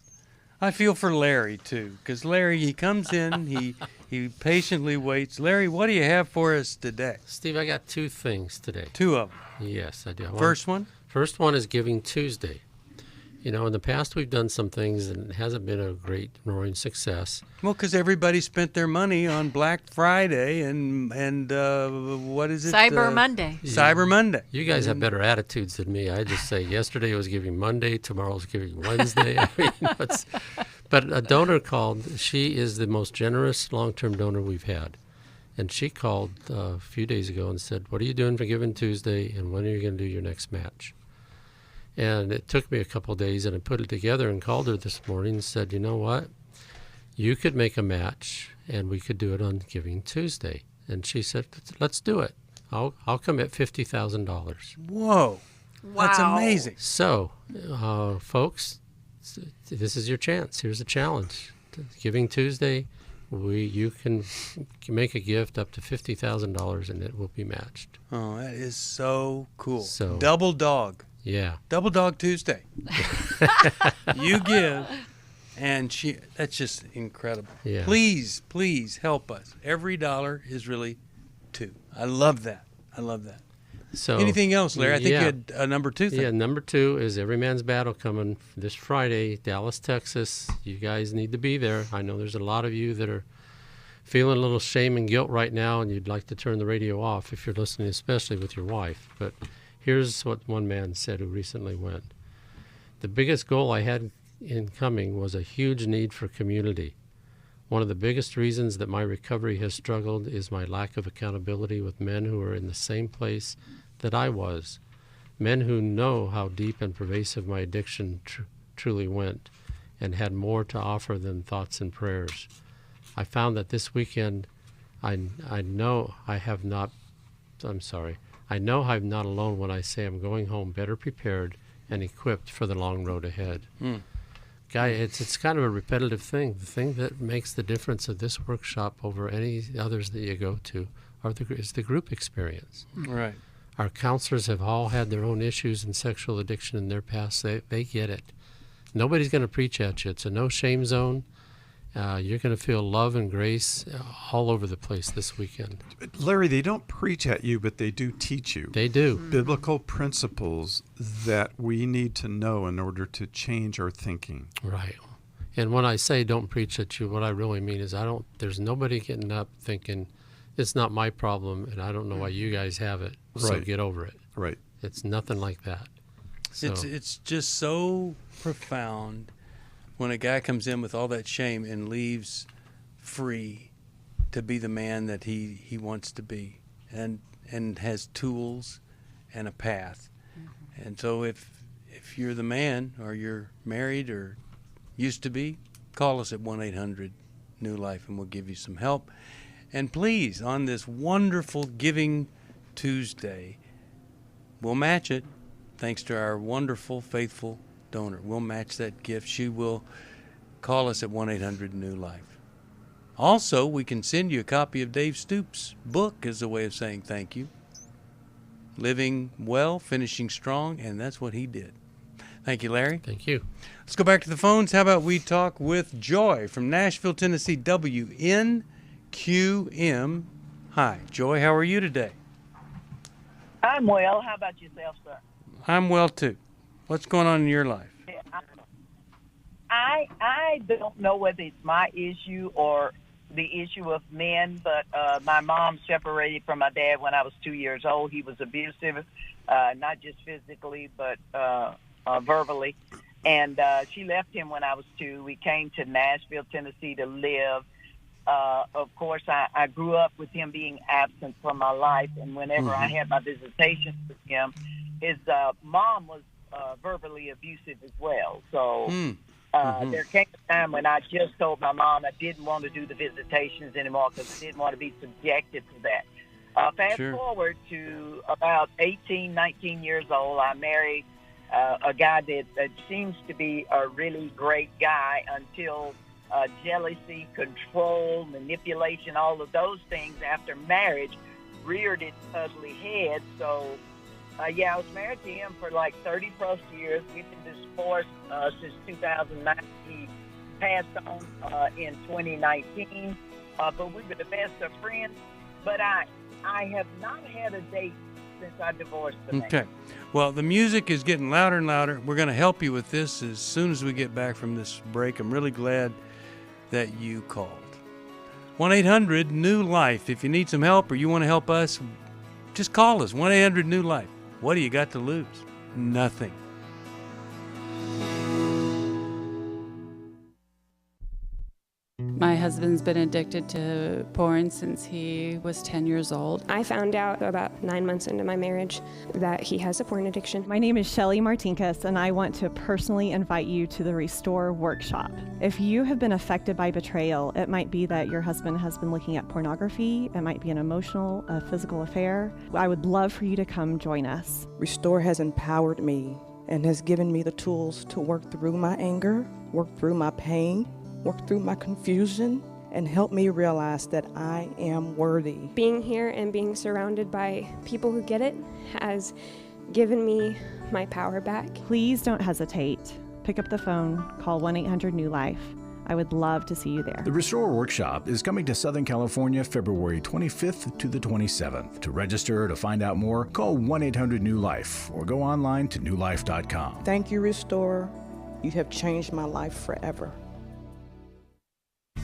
Speaker 2: I feel for Larry too, because Larry, he comes in, he patiently waits. Larry, what do you have for us today?
Speaker 21: Steve, I got two things today.
Speaker 2: Two of them.
Speaker 21: Yes, I do.
Speaker 2: First one?
Speaker 21: First one is Giving Tuesday. You know, in the past we've done some things and it hasn't been a great roaring success.
Speaker 2: Well, because everybody spent their money on Black Friday and what is it?
Speaker 4: Cyber Monday.
Speaker 2: Cyber Monday.
Speaker 21: You guys have better attitudes than me. I just say yesterday was Giving Monday, tomorrow's Giving Wednesday. I mean, but a donor called. She is the most generous long-term donor we've had. And she called a few days ago and said, what are you doing for Giving Tuesday, and when are you going to do your next match? And it took me a couple of days, and I put it together and called her this morning and said, you know what? You could make a match, and we could do it on Giving Tuesday. And she said, let's do it. I'll commit $50,000.
Speaker 2: Whoa. Wow. That's amazing.
Speaker 21: So, folks, this is your chance. Here's a challenge. Giving Tuesday, you can make a gift up to $50,000, and it will be matched.
Speaker 2: Oh, that is so cool.
Speaker 21: So,
Speaker 2: Double dog.
Speaker 21: Yeah.
Speaker 2: Double Dog Tuesday. You give, and that's just incredible.
Speaker 21: Yeah.
Speaker 2: Please help us. Every dollar is really $2. I love that. So anything else, Larry? I think you had a number 2 thing.
Speaker 21: Yeah, number 2 is Every Man's Battle coming this Friday, Dallas, Texas. You guys need to be there. I know there's a lot of you that are feeling a little shame and guilt right now, and you'd like to turn the radio off if you're listening, especially with your wife. But here's what one man said who recently went. The biggest goal I had in coming was a huge need for community. One of the biggest reasons that my recovery has struggled is my lack of accountability with men who are in the same place that I was. Men who know how deep and pervasive my addiction truly went and had more to offer than thoughts and prayers. I found that this weekend I know I'm not alone when I say I'm going home better prepared and equipped for the long road ahead. Guy, it's kind of a repetitive thing. The thing that makes the difference of this workshop over any others that you go to is the group experience.
Speaker 2: Right.
Speaker 21: Our counselors have all had their own issues in sexual addiction in their past. They get it. Nobody's going to preach at you. It's a no-shame zone. You're going to feel love and grace all over the place this weekend.
Speaker 3: Larry, they don't preach at you, but they do teach you.
Speaker 21: They do.
Speaker 3: Biblical principles that we need to know in order to change our thinking.
Speaker 21: Right. And when I say don't preach at you, what I really mean is there's nobody getting up thinking, it's not my problem and I don't know why you guys have it, so
Speaker 3: Right.
Speaker 21: get over it.
Speaker 3: Right.
Speaker 21: It's nothing like that. So,
Speaker 2: It's just so profound when a guy comes in with all that shame and leaves free to be the man that he wants to be, and has tools and a path. And so if you're the man, or you're married or used to be, call us at 1-800-NEW-LIFE and we'll give you some help. And please, on this wonderful Giving Tuesday, we'll match it thanks to our wonderful, faithful donor. We'll match that gift. She will call us at 1-800-NEW-LIFE. Also, we can send you a copy of Dave Stoops' book as a way of saying thank you. Living well, finishing strong, and that's what he did. Thank you, Larry.
Speaker 21: Thank you.
Speaker 2: Let's go back to the phones. How about we talk with Joy from Nashville, Tennessee, WNQM. Hi, Joy. How are you today?
Speaker 6: I'm well. How about yourself, sir?
Speaker 2: I'm well, too. What's going on in your life?
Speaker 6: I don't know whether it's my issue or the issue of men, but my mom separated from my dad when I was 2 years old. He was abusive, not just physically, but verbally. And she left him when I was 2. We came to Nashville, Tennessee to live. Of course, I grew up with him being absent from my life, and whenever I had my visitations with him, his mom was verbally abusive as well. So there came a time when I just told my mom I didn't want to do the visitations anymore because I didn't want to be subjected to that. Fast forward to about 18, 19 years old, I married a guy that seems to be a really great guy until jealousy, control, manipulation, all of those things after marriage reared its ugly head. So, I was married to him for like 30-plus years. We've been divorced since 2009. He passed on in 2019, but we were the best of friends. But I have not had a date since I divorced the man.
Speaker 2: Okay. Well, the music is getting louder and louder. We're going to help you with this as soon as we get back from this break. I'm really glad that you called. 1-800-NEW-LIFE. If you need some help or you want to help us, just call us. 1-800-NEW-LIFE. What do you got to lose? Nothing.
Speaker 22: My husband's been addicted to porn since he was 10 years old.
Speaker 23: I found out about 9 months into my marriage that he has a porn addiction.
Speaker 24: My name is Shelly Martinkus, and I want to personally invite you to the Restore Workshop. If you have been affected by betrayal, it might be that your husband has been looking at pornography, it might be an emotional, physical affair. I would love for you to come join us.
Speaker 25: Restore has empowered me and has given me the tools to work through my anger, work through my pain, work through my confusion, and help me realize that I am worthy.
Speaker 23: Being here and being surrounded by people who get it has given me my power back.
Speaker 24: Please don't hesitate. Pick up the phone, call 1-800-NEW-LIFE. I would love to see you there.
Speaker 1: The Restore Workshop is coming to Southern California February 25th to the 27th. To register or to find out more, call 1-800-NEW-LIFE or go online to newlife.com.
Speaker 25: Thank you, Restore. You have changed my life forever.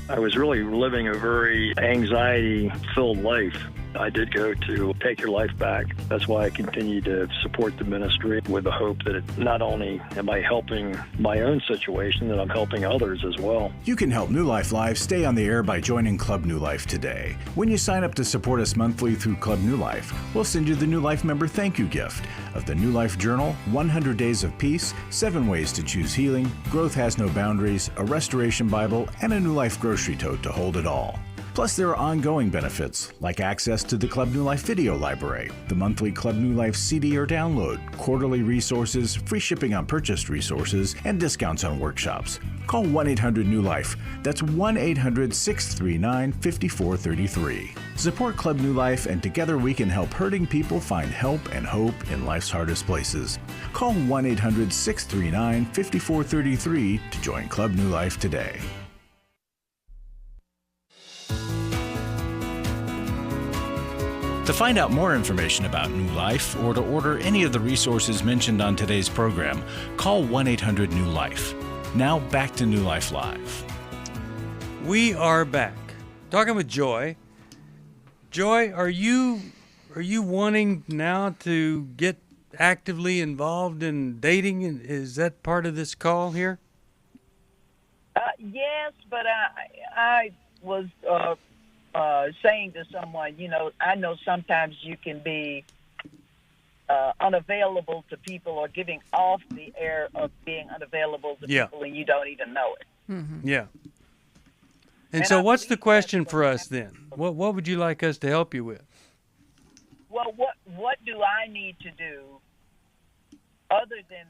Speaker 11: I was really living a very anxiety-filled life. I did go to Take Your Life Back. That's why I continue to support the ministry with the hope that not only am I helping my own situation, that I'm helping others as well.
Speaker 1: You can help New Life Live stay on the air by joining Club New Life today. When you sign up to support us monthly through Club New Life, we'll send you the New Life member thank you gift of the New Life Journal, 100 Days of Peace, 7 Ways to Choose Healing, Growth Has No Boundaries, a Restoration Bible, and a New Life grocery tote to hold it all. Plus, there are ongoing benefits, like access to the Club New Life video library, the monthly Club New Life CD or download, quarterly resources, free shipping on purchased resources, and discounts on workshops. Call 1-800-NEW-LIFE. That's 1-800-639-5433. Support Club New Life, and together we can help hurting people find help and hope in life's hardest places. Call 1-800-639-5433 to join Club New Life today. To find out more information about New Life or to order any of the resources mentioned on today's program, call 1-800-NEW-LIFE. Now back to New Life Live.
Speaker 2: We are back talking with Joy. Joy, are you wanting now to get actively involved in dating? Is that part of this call here?
Speaker 6: Yes, but I was saying to someone, I know sometimes you can be unavailable to people or giving off the air of being unavailable to people and you don't even know it.
Speaker 2: Mm-hmm. Yeah. And so what's the question for us then? What would you like us to help you with?
Speaker 6: Well, what do I need to do other than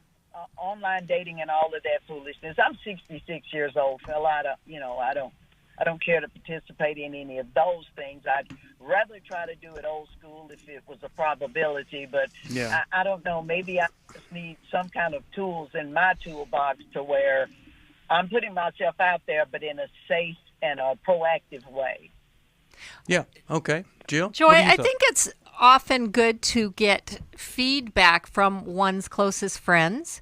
Speaker 6: online dating and all of that foolishness? I'm 66 years old, Phil. I don't care to participate in any of those things. I'd rather try to do it old school if it was a probability, but I don't know. Maybe I just need some kind of tools in my toolbox to where I'm putting myself out there, but in a safe and a proactive way.
Speaker 2: Yeah. Okay. Jill?
Speaker 4: Joy, I think it's often good to get feedback from one's closest friends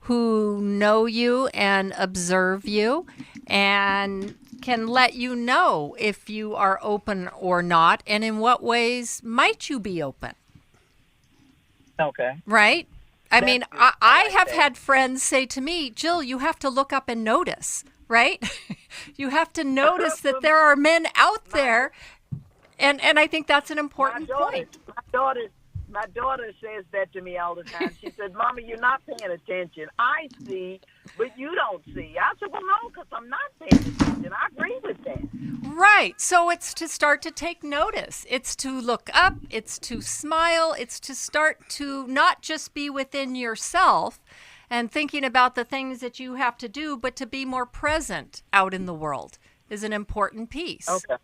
Speaker 4: who know you and observe you and can let you know if you are open or not, and in what ways might you be open.
Speaker 6: Okay.
Speaker 4: Right? I mean, I have had friends say to me, Jill, you have to look up and notice, right? You have to notice that there are men out there, and I think that's an important point.
Speaker 6: My daughter says that to me all the time. She said, Mama, you're not paying attention. I see, but you don't see. I said, well, no, because I'm not paying attention. I agree with that.
Speaker 4: Right. So it's to start to take notice. It's to look up. It's to smile. It's to start to not just be within yourself and thinking about the things that you have to do, but to be more present out in the world is an important piece.
Speaker 6: Okay.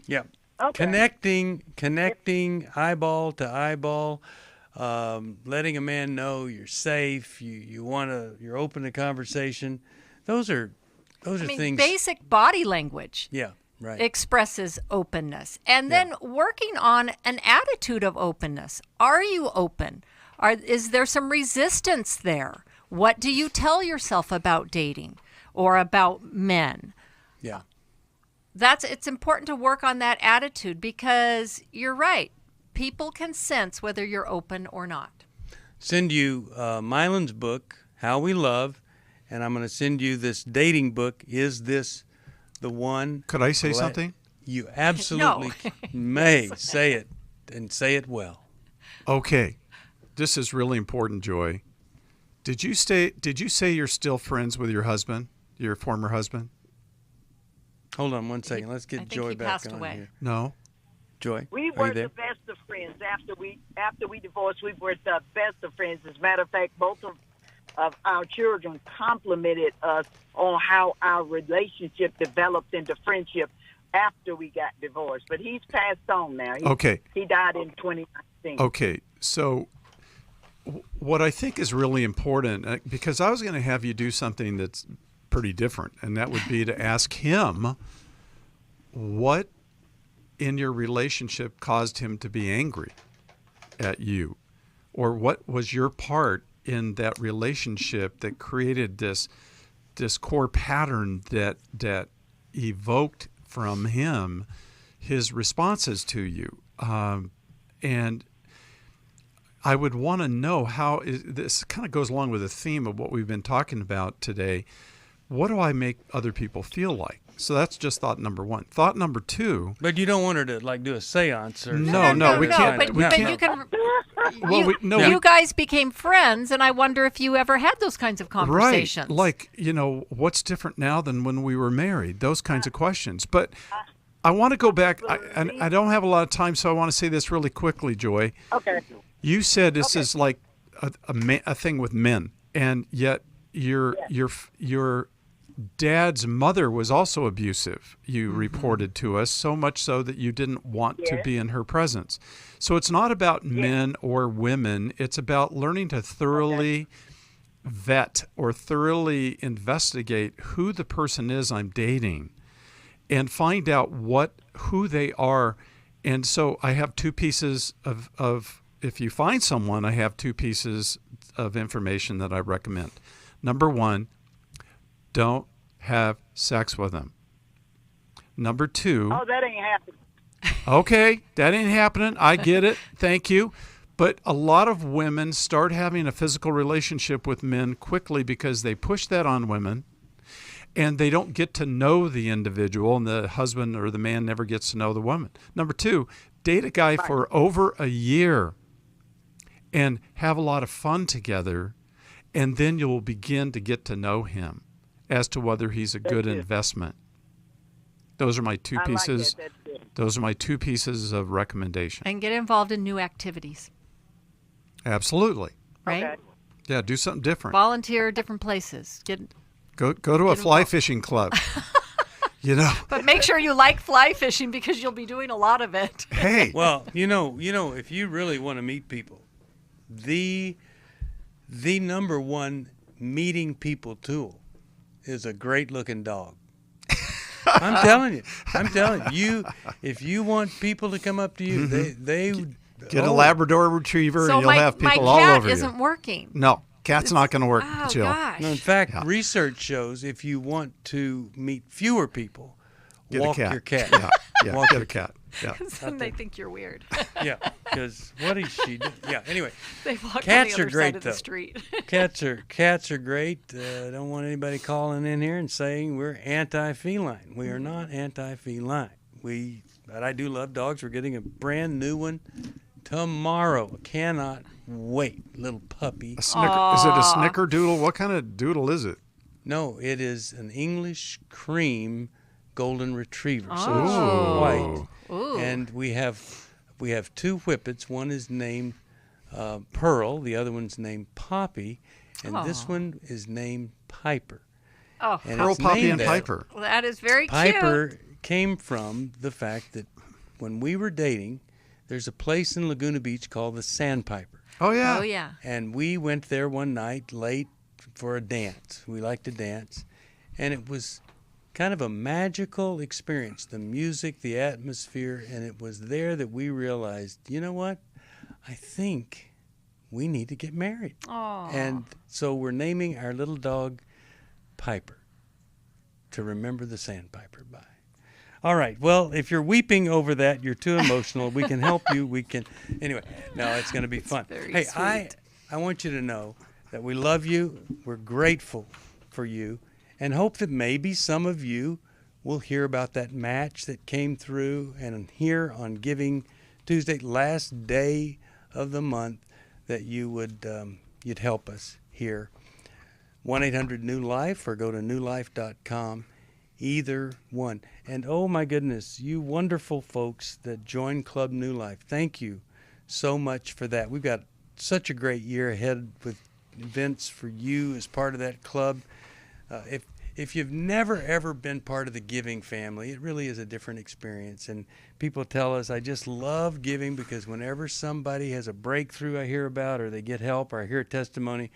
Speaker 2: Yeah. Okay. Connecting eyeball to eyeball, letting a man know you're safe, you're open to conversation. Those are things.
Speaker 4: Basic body language.
Speaker 2: Yeah, right.
Speaker 4: Expresses openness, and then working on an attitude of openness. Are you open? Is there some resistance there? What do you tell yourself about dating or about men?
Speaker 2: Yeah.
Speaker 4: It's important to work on that attitude because you're right. People can sense whether you're open or not.
Speaker 2: Send you Mylan's book, How We Love, and I'm going to send you this dating book, Is This the One?
Speaker 3: Could I say something?
Speaker 2: You absolutely may say it, and say it well.
Speaker 3: Okay. This is really important, Joy. Did you say you're still friends with your husband, your former husband?
Speaker 2: Hold on one second. Let's get Joy back on here.
Speaker 3: No.
Speaker 2: Joy,
Speaker 6: we were the best of friends. After we divorced, we were the best of friends. As a matter of fact, both of our children complimented us on how our relationship developed into friendship after we got divorced. But he's passed on now. He died in 2019.
Speaker 3: Okay. So what I think is really important, because I was going to have you do something that's pretty different, and that would be to ask him what in your relationship caused him to be angry at you, or what was your part in that relationship that created this core pattern that evoked from him his responses to you, and I would want to know how this kind of goes along with the theme of what we've been talking about today. What do I make other people feel like? So that's just thought number one. Thought number two.
Speaker 2: But you don't want her to do a seance or
Speaker 3: no, we can't.
Speaker 4: But you can.
Speaker 3: Well,
Speaker 4: you guys became friends, and I wonder if you ever had those kinds of conversations.
Speaker 3: Right, like what's different now than when we were married? Those kinds of questions. But I want to go back. I don't have a lot of time, so I want to say this really quickly, Joy.
Speaker 6: Okay.
Speaker 3: You said this is like a thing with men, and yet your dad's mother was also abusive. You reported to us, so much so that you didn't want to be in her presence. So it's not about men or women. It's about learning to thoroughly vet or thoroughly investigate who the person is I'm dating, and find out who they are. And so I have two pieces of if you find someone, I have two pieces of information that I recommend. Number one, don't have sex with them. Number two.
Speaker 6: Oh, that ain't happening.
Speaker 3: Okay, that ain't happening. I get it. Thank you. But a lot of women start having a physical relationship with men quickly because they push that on women, and they don't get to know the individual, and the husband or the man never gets to know the woman. Number two, date a guy for over a year and have a lot of fun together, and then you'll begin to get to know him as to whether he's a good investment. Those are my two pieces. Those are my two pieces of recommendation.
Speaker 4: And get involved in new activities.
Speaker 3: Absolutely.
Speaker 4: Right?
Speaker 6: Okay.
Speaker 3: Yeah, do something different.
Speaker 4: Volunteer different places.
Speaker 3: Go to a fly fishing club.
Speaker 4: But make sure you like fly fishing, because you'll be doing a lot of it.
Speaker 3: Hey.
Speaker 2: Well, if you really want to meet people, the number one meeting people tool is a great looking dog. I'm telling you, if you want people to come up to you, they
Speaker 3: get a Labrador Retriever,
Speaker 4: so
Speaker 3: and you'll have people
Speaker 4: my cat
Speaker 3: all over you.
Speaker 4: isn't working.
Speaker 3: No, cat's not going to work, Jill.
Speaker 4: Gosh.
Speaker 2: No, in fact, research shows if you want to meet fewer people, walk your cat.
Speaker 3: Yeah,
Speaker 2: walk
Speaker 3: get a cat. Yeah.
Speaker 4: Because then they think you're weird.
Speaker 2: Yeah, because what is she doing? Yeah, anyway.
Speaker 4: They walk
Speaker 2: cats
Speaker 4: on the
Speaker 2: are
Speaker 4: other
Speaker 2: great,
Speaker 4: side of
Speaker 2: though.
Speaker 4: the street.
Speaker 2: Cats are great. I don't want anybody calling in here and saying we're anti-feline. We are not anti-feline. But I do love dogs. We're getting a brand new one tomorrow. Cannot wait. Little puppy.
Speaker 3: Is it a snickerdoodle? What kind of doodle is it?
Speaker 2: No, it is an English cream golden retriever. So
Speaker 4: Oh.
Speaker 2: it's white.
Speaker 4: Ooh.
Speaker 2: And we have two whippets. One is named Pearl. The other one's named Poppy. And this one is named Piper.
Speaker 4: Oh,
Speaker 2: And
Speaker 3: Pearl,
Speaker 2: it's
Speaker 3: Poppy,
Speaker 2: named
Speaker 3: and
Speaker 2: that.
Speaker 3: Piper.
Speaker 4: Well, that is very
Speaker 2: Piper
Speaker 4: cute.
Speaker 2: came from the fact that when we were dating, there's a place in Laguna Beach called the Sandpiper.
Speaker 3: Oh, yeah.
Speaker 4: Oh, yeah.
Speaker 2: And we went there one night late for a dance. We like to dance. And it was kind of a magical experience, the music, the atmosphere. And it was there that we realized, you know what? I think we need to get married.
Speaker 4: Aw.
Speaker 2: And so we're naming our little dog Piper to remember the Sandpiper by. All right. Well, if you're weeping over that, you're too emotional. We can help you. Anyway, no, it's going to be fun. Hey,
Speaker 4: sweet.
Speaker 2: I want you to know that we love you. We're grateful for you, and hope that maybe some of you will hear about that match that came through and here on Giving Tuesday, last day of the month, that you would you'd help us here. 1-800-NEW-LIFE or go to newlife.com. Either one. And oh my goodness, you wonderful folks that join Club New Life, thank you so much for that. We've got such a great year ahead with events for you as part of that club. If you've never ever been part of the giving family, it really is a different experience. And people tell us, I just love giving because whenever somebody has a breakthrough I hear about, or they get help, or I hear a testimony,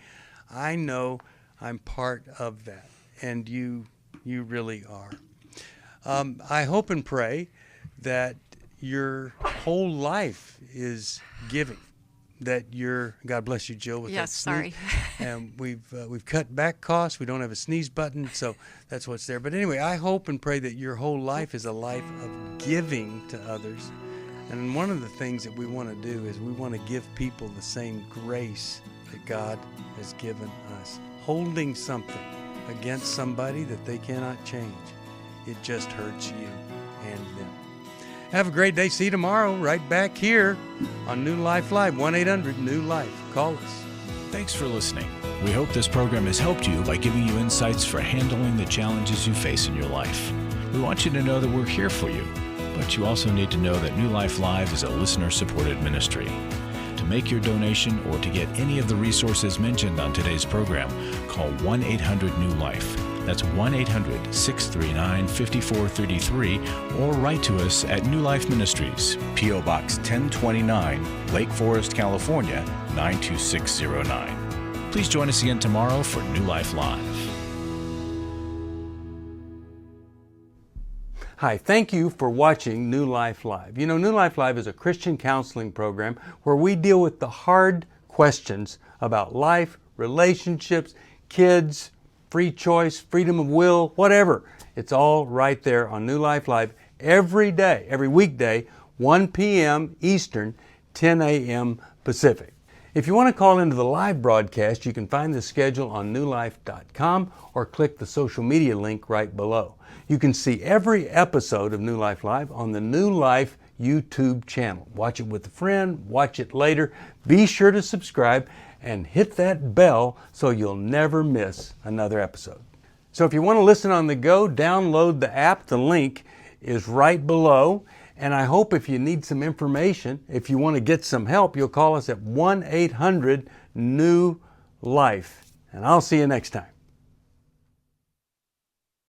Speaker 2: I know I'm part of that. And you really are. I hope and pray that your whole life is giving. That God bless you, Jill, with that sneeze.
Speaker 4: Sorry.
Speaker 2: And we've cut back costs. We don't have a sneeze button, so that's what's there. But anyway, I hope and pray that your whole life is a life of giving to others. And one of the things that we want to do is we want to give people the same grace that God has given us. Holding something against somebody that they cannot change, it just hurts you and them. Have a great day. See you tomorrow right back here on New Life Live. 1-800-NEW-LIFE. Call us.
Speaker 1: Thanks for listening. We hope this program has helped you by giving you insights for handling the challenges you face in your life. We want you to know that we're here for you. but you also need to know that New Life Live is a listener-supported ministry. To make your donation or to get any of the resources mentioned on today's program, call 1-800-NEW-LIFE. That's 1-800-639-5433, or write to us at New Life Ministries, P.O. Box 1029, Lake Forest, California, 92609. Please join us again tomorrow for New Life Live.
Speaker 2: Hi, thank you for watching New Life Live. You know, New Life Live is a Christian counseling program where we deal with the hard questions about life, relationships, kids, free choice, freedom of will, whatever. It's all right there on New Life Live every day, every weekday, 1 p.m. Eastern, 10 a.m. Pacific. If you want to call into the live broadcast, you can find the schedule on newlife.com or click the social media link right below. You can see every episode of New Life Live on the New Life YouTube channel. Watch it with a friend, watch it later. Be sure to subscribe and hit that bell so you'll never miss another episode. So if you want to listen on the go, download the app. The link is right below. And I hope if you need some information, if you want to get some help, you'll call us at 1-800-NEW-LIFE. And I'll see you next time.